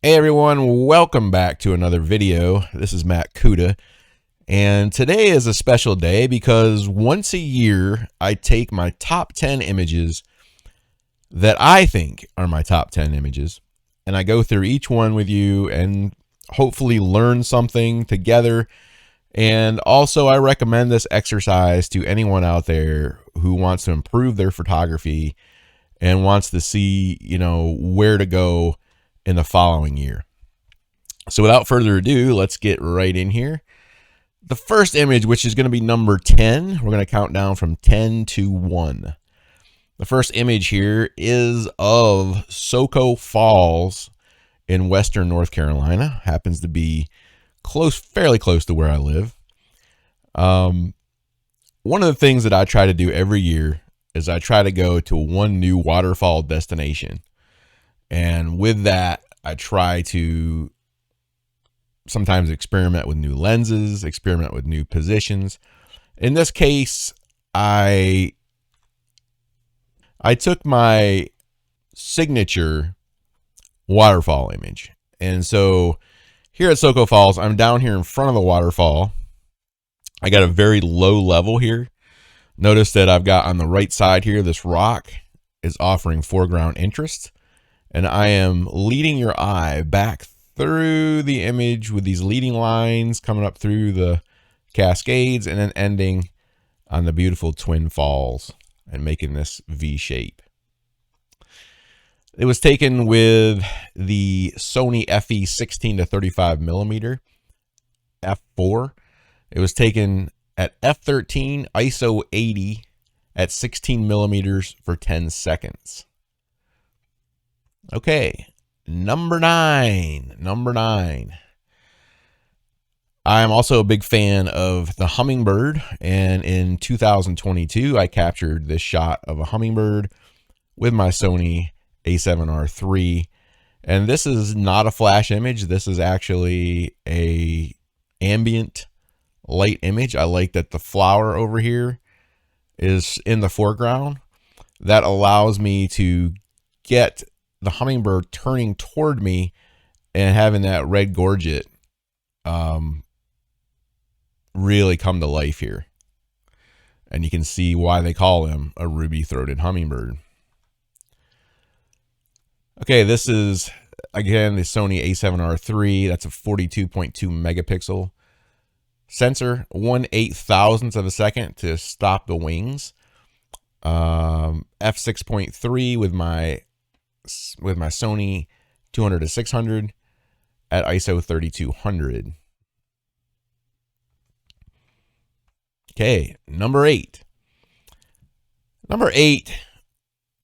Hey everyone, welcome back to another video. This is Matt Cuda, and today is a special day because once a year I take my top 10 images that I think are my top 10 images, and I go through each one with you and hopefully learn something together. And also I recommend this exercise to anyone out there who wants to improve their photography and wants to see, where to go in the following year. So without further ado, let's get right in here. The first image, which is going to be number 10, we're going to count down from 10 to 1. The first image here is of Soco Falls in western North Carolina. Happens to be fairly close to where I live. One of the things that I try to do every year is I try to go to one new waterfall destination. And with that, I try to sometimes experiment with new lenses, experiment with new positions. In this case, I took my signature waterfall image. And so here at Soco Falls, I'm down here in front of the waterfall. I got a very low level here. Notice that I've got on the right side here, this rock is offering foreground interest. And I am leading your eye back through the image with these leading lines coming up through the cascades and then ending on the beautiful Twin Falls and making this V shape. It was taken with the Sony FE 16 to 35 millimeter f4. It was taken at f13 ISO 80 at 16 millimeters for 10 seconds. Okay, number nine. I am also a big fan of the hummingbird, and in 2022, I captured this shot of a hummingbird with my Sony a7R III, and this is not a flash image. This is actually a ambient light image. I like that the flower over here is in the foreground. That allows me to get the hummingbird turning toward me and having that red gorget really come to life here. And you can see why they call him a ruby-throated hummingbird. Okay, this is, again, the Sony a7R III. That's a 42.2 megapixel sensor, 1/8,000th of a second to stop the wings. F6.3 with my Sony 200 to 600 at ISO 3200. Okay, number 8. Number 8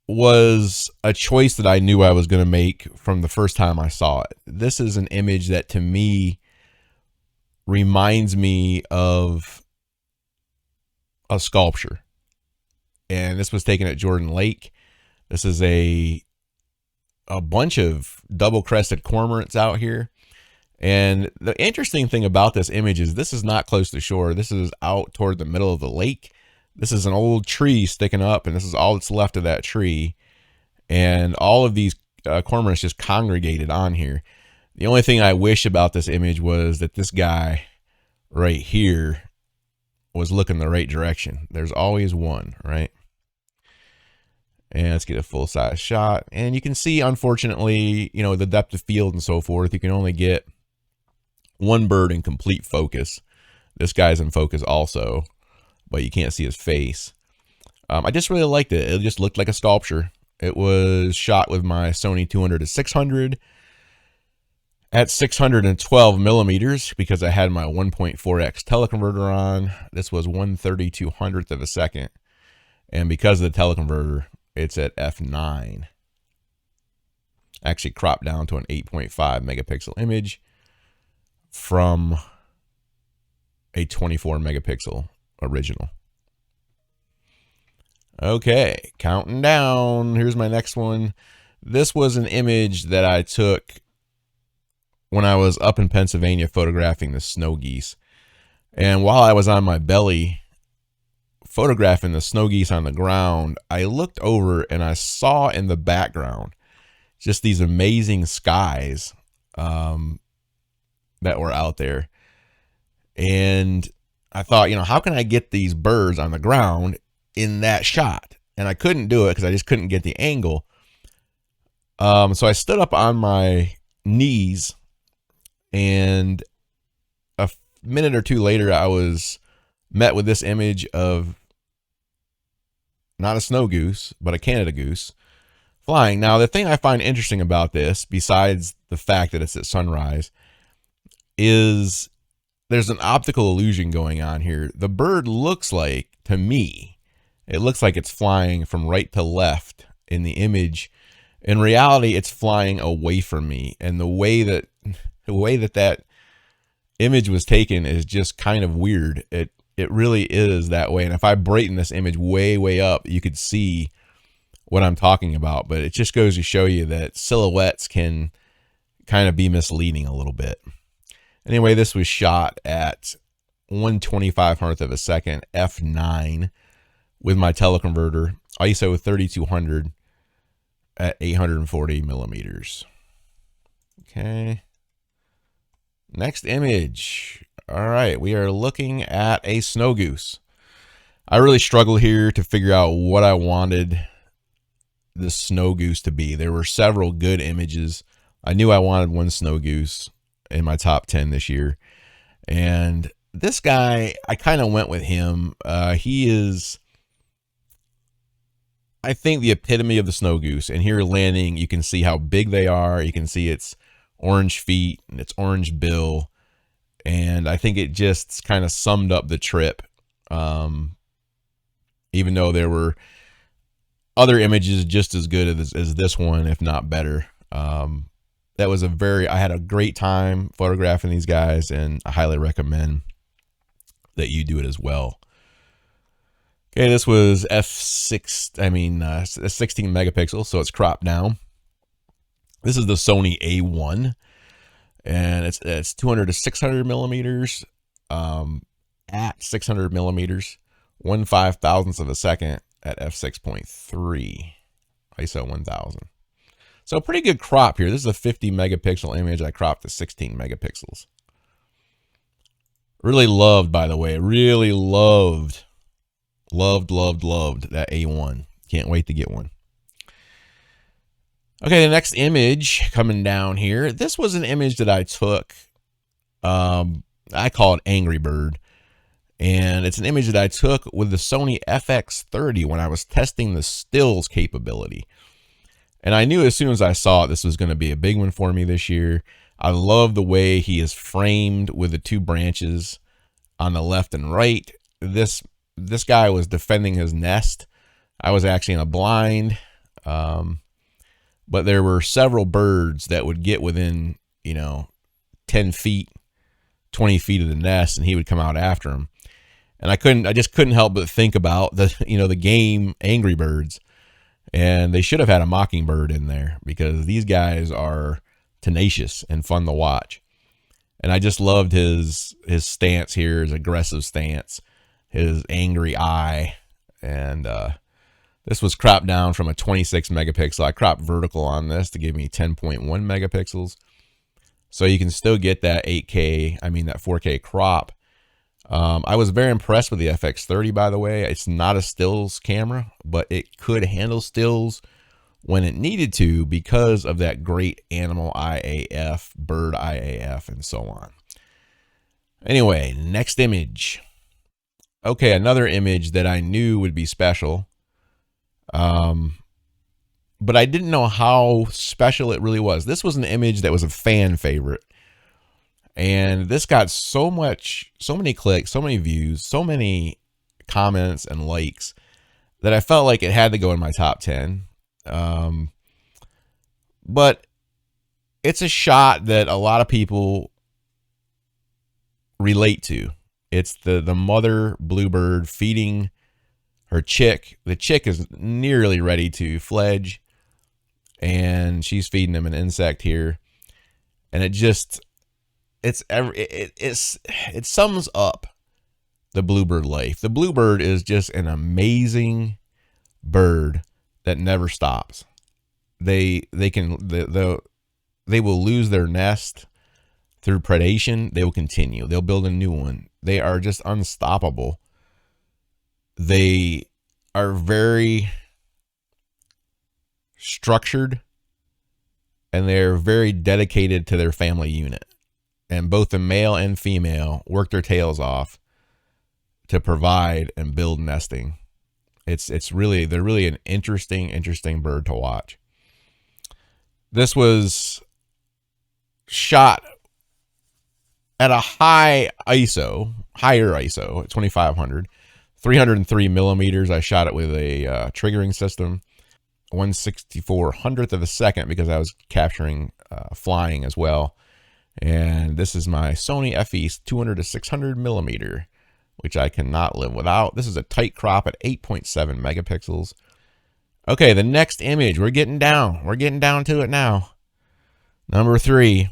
was a choice that I knew I was going to make from the first time I saw it. This is an image that to me reminds me of a sculpture. And this was taken at Jordan Lake. This is a bunch of double-crested cormorants out here. And the interesting thing about this image is this is not close to shore. This is out toward the middle of the lake. This is an old tree sticking up, and this is all that's left of that tree. And all of these cormorants just congregated on here. The only thing I wish about this image was that this guy right here was looking the right direction. There's always one, right? And let's get a full-size shot. And you can see, unfortunately, the depth of field and so forth. You can only get one bird in complete focus. This guy's in focus also, but you can't see his face. I just really liked it. It just looked like a sculpture. It was shot with my Sony 200 to 600 at 612 millimeters because I had my 1.4x teleconverter on. This was 1/3200th of a second. And because of the teleconverter, it's at f9. Actually cropped down to an 8.5 megapixel image from a 24 megapixel original. Okay, counting down. Here's my next one. This was an image that I took when I was up in Pennsylvania photographing the snow geese. And while I was on my belly photographing the snow geese on the ground, I looked over and I saw in the background just these amazing skies that were out there. And I thought, how can I get these birds on the ground in that shot? And I couldn't do it because I just couldn't get the angle. So I stood up on my knees, and a minute or two later, I was met with this image of not a snow goose, but a Canada goose flying. Now, the thing I find interesting about this, besides the fact that it's at sunrise, is there's an optical illusion going on here. The bird looks like, to me, it looks like it's flying from right to left in the image. In reality, it's flying away from me. And the way that that image was taken is just kind of weird. It really is that way. And if I brighten this image way, way up, you could see what I'm talking about. But it just goes to show you that silhouettes can kind of be misleading a little bit. Anyway, this was shot at 1/2500th of a second, f9, with my teleconverter, ISO 3200 at 840 millimeters. Okay. Next image. All right, we are looking at a snow goose. I really struggled here to figure out what I wanted the snow goose to be. There were several good images. I knew I wanted one snow goose in my top 10 this year. And this guy, I kind of went with him. He is, I think, the epitome of the snow goose. And here landing, you can see how big they are. You can see its orange feet and its orange bill. And I think it just kind of summed up the trip. Even though there were other images just as good as this one, if not better. That was I had a great time photographing these guys, and I highly recommend that you do it as well. Okay, this was 16 megapixels, so it's cropped down. This is the Sony A1, and it's 200 to 600 millimeters, at 600 millimeters, 1/5000th of a second at f6.3, ISO 1000. So pretty good crop here. This is a 50 megapixel image. I cropped to 16 megapixels. Really loved, by the way, really loved that A1. Can't wait to get one. Okay, the next image coming down here. This was an image that I took. I call it Angry Bird. And it's an image that I took with the Sony FX30 when I was testing the stills capability. And I knew as soon as I saw it, this was going to be a big one for me this year. I love the way he is framed with the two branches on the left and right. This guy was defending his nest. I was actually in a blind, but there were several birds that would get within, 10 feet, 20 feet of the nest, and he would come out after them. And I just couldn't help but think about the game Angry Birds. And they should have had a mockingbird in there, because these guys are tenacious and fun to watch. And I just loved his stance here, his aggressive stance, his angry eye. And this was cropped down from a 26 megapixel. I cropped vertical on this to give me 10.1 megapixels. So you can still get that 4K crop. I was very impressed with the FX30, by the way. It's not a stills camera, but it could handle stills when it needed to because of that great animal IAF, bird IAF, and so on. Anyway, next image. Okay, another image that I knew would be special. But I didn't know how special it really was. This was an image that was a fan favorite. And this got so many clicks, so many views, so many comments and likes that I felt like it had to go in my top 10. But it's a shot that a lot of people relate to. It's the mother bluebird feeding her chick. The chick is nearly ready to fledge, and she's feeding him an insect here. And it sums up the bluebird life. The bluebird is just an amazing bird that never stops. The they will lose their nest through predation, they will continue. They'll build a new one. They are just unstoppable. They are very structured, and they're very dedicated to their family unit. And both the male and female work their tails off to provide and build nesting. They're really an interesting bird to watch. This was shot at a higher ISO, at 2500, 303 millimeters. I shot it with a triggering system, 1/6400th of a second, because I was capturing flying as well. And this is my Sony FE 200 to 600 millimeter, which I cannot live without. This is a tight crop at 8.7 megapixels. Okay, the next image, we're getting down to it now. Number 3,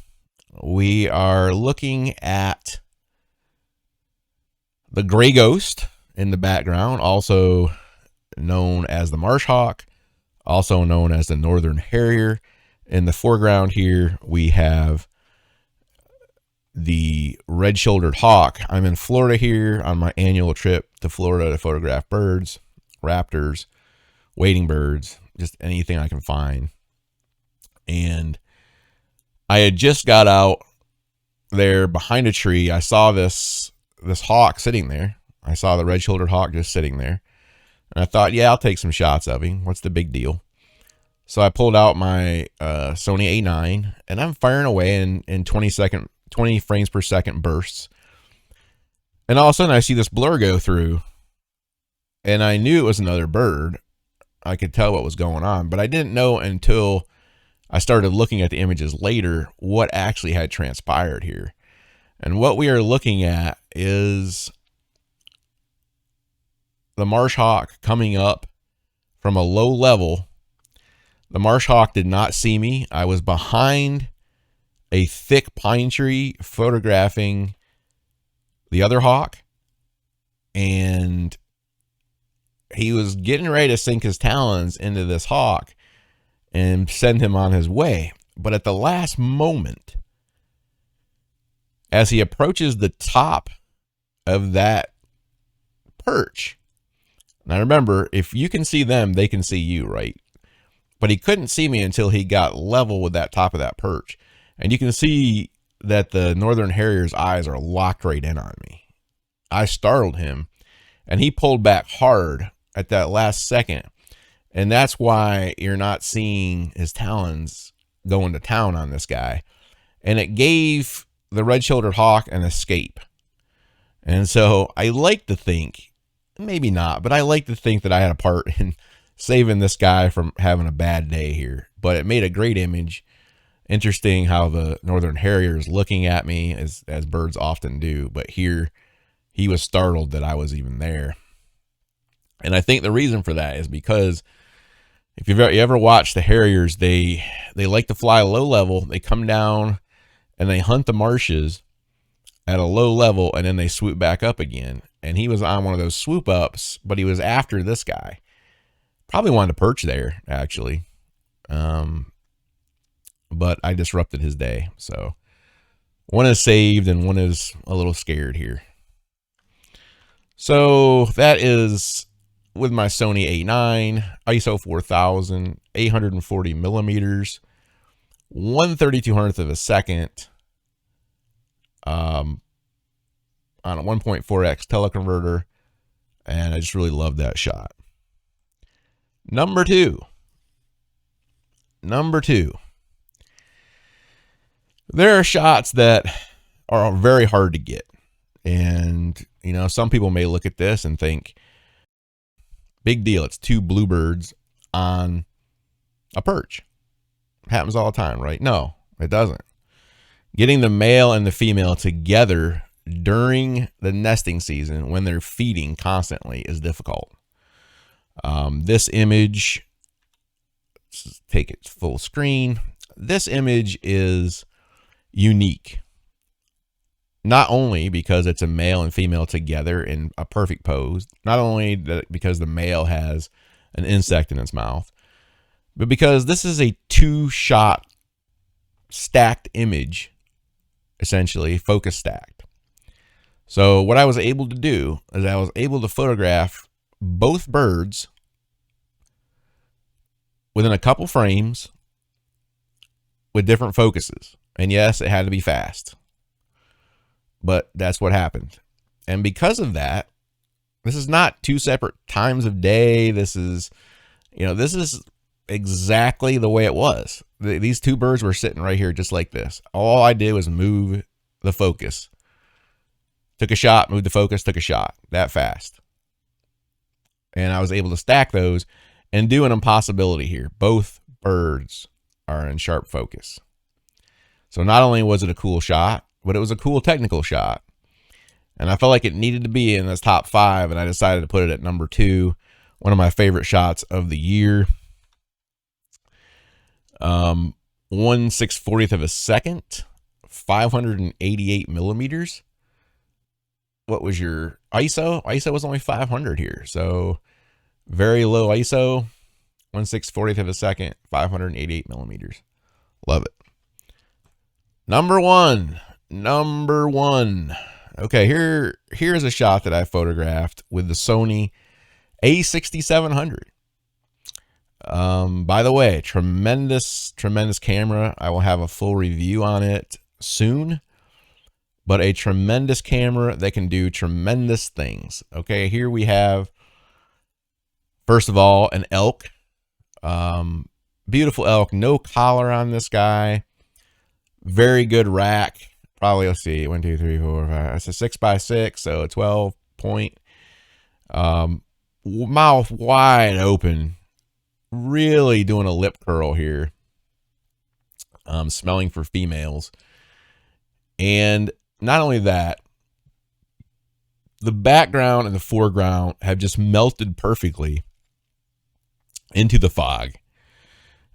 we are looking at the gray ghost in the background, also known as the marsh hawk, also known as the northern harrier. In the foreground here, we have the red-shouldered hawk. I'm in Florida here on my annual trip to Florida to photograph birds, raptors, wading birds, just anything I can find. And I had just got out there behind a tree. I saw this hawk sitting there. I saw the red-shouldered hawk just sitting there. And I thought, yeah, I'll take some shots of him. What's the big deal? So I pulled out my Sony A9, and I'm firing away in 20 frames per second bursts. And all of a sudden I see this blur go through, and I knew it was another bird. I could tell what was going on, but I didn't know until I started looking at the images later what actually had transpired here. And what we are looking at is the marsh hawk coming up from a low level. The marsh hawk did not see me. I was behind a thick pine tree photographing the other hawk, and he was getting ready to sink his talons into this hawk and send him on his way. But at the last moment, as he approaches the top of that perch, now remember, if you can see them, they can see you, right? But he couldn't see me until he got level with that top of that perch. And you can see that the northern harrier's eyes are locked right in on me. I startled him, and he pulled back hard at that last second. And that's why you're not seeing his talons going to town on this guy. And it gave the red-shouldered hawk an escape. And so I like to think, maybe not, but I like to think that I had a part in saving this guy from having a bad day here. But it made a great image. Interesting how the northern harrier is looking at me, as birds often do. But here, he was startled that I was even there. And I think the reason for that is because if you ever watched the harriers, they like to fly low level. They come down and they hunt the marshes at a low level, and then they swoop back up again. And he was on one of those swoop ups, but he was after this guy. Probably wanted to perch there, actually. But I disrupted his day. So one is saved and one is a little scared here. So that is with my Sony A9, ISO 4000, 840 millimeters, 1/3200th of a second, on a 1.4x teleconverter. And I just really love that shot. Number two. There are shots that are very hard to get. And, you know, some people may look at this and think, big deal, it's two bluebirds on a perch. It happens all the time, right? No, it doesn't. Getting the male and the female together during the nesting season when they're feeding constantly is difficult. This image, let's take it full screen. This image is unique, not only because it's a male and female together in a perfect pose, not only because the male has an insect in its mouth, but because this is a two-shot stacked image, essentially focus stacked. So what I was able to do is I was able to photograph both birds within a couple frames with different focuses. And yes, it had to be fast, but that's what happened. And because of that, this is not two separate times of day. This is, this is exactly the way it was. These two birds were sitting right here just like this. All I did was move the focus. Took a shot, moved the focus, took a shot. That fast. And I was able to stack those and do an impossibility here. Both birds are in sharp focus. So not only was it a cool shot, but it was a cool technical shot. And I felt like it needed to be in this top 5, and I decided to put it at number 2. One of my favorite shots of the year. 1/640th of a second, 588 millimeters. What was your ISO? ISO was only 500 here. So very low ISO, 1/640th of a second, 588 millimeters. Love it. Number one. Okay, here's a shot that I photographed with the Sony A6700. By the way, tremendous camera. I will have a full review on it soon, but a tremendous camera that can do tremendous things. Okay, here we have, first of all, an elk. Beautiful elk, no collar on this guy. Very good rack. Probably, let's see, 1, 2, 3, 4, 5. It's a 6x6, so a 12 point. Mouth wide open. Really doing a lip curl here. Smelling for females. And not only that, the background and the foreground have just melted perfectly into the fog.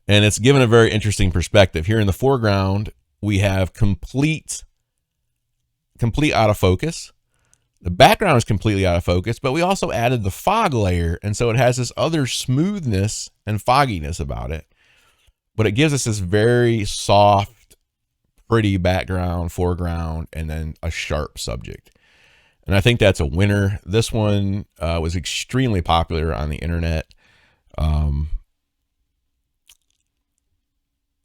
And it's given a very interesting perspective. Here in the foreground, we have complete out of focus. The background is completely out of focus, but we also added the fog layer, and so it has this other smoothness and fogginess about it. But it gives us this very soft, pretty background, foreground, and then a sharp subject. And I think that's a winner. This one was extremely popular on the internet. I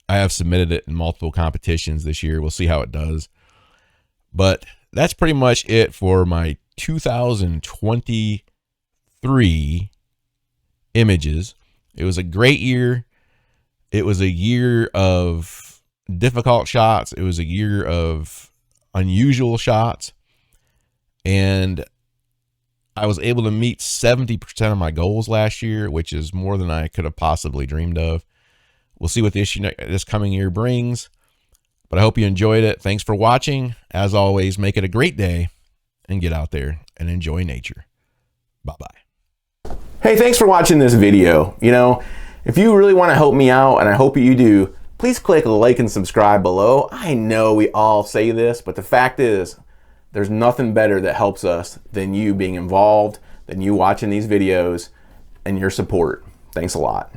have submitted it in multiple competitions this year. We'll see how it does. But that's pretty much it for my 2023 images. It was a great year. It was a year of difficult shots. It was a year of unusual shots. And I was able to meet 70% of my goals last year, which is more than I could have possibly dreamed of. We'll see what this coming year brings. But I hope you enjoyed it. Thanks for watching. As always, make it a great day and get out there and enjoy nature. Bye-bye. Hey, thanks for watching this video. If you really want to help me out, and I hope you do, please click like and subscribe below. I know we all say this, but the fact is, there's nothing better that helps us than you being involved, than you watching these videos, and your support. Thanks a lot.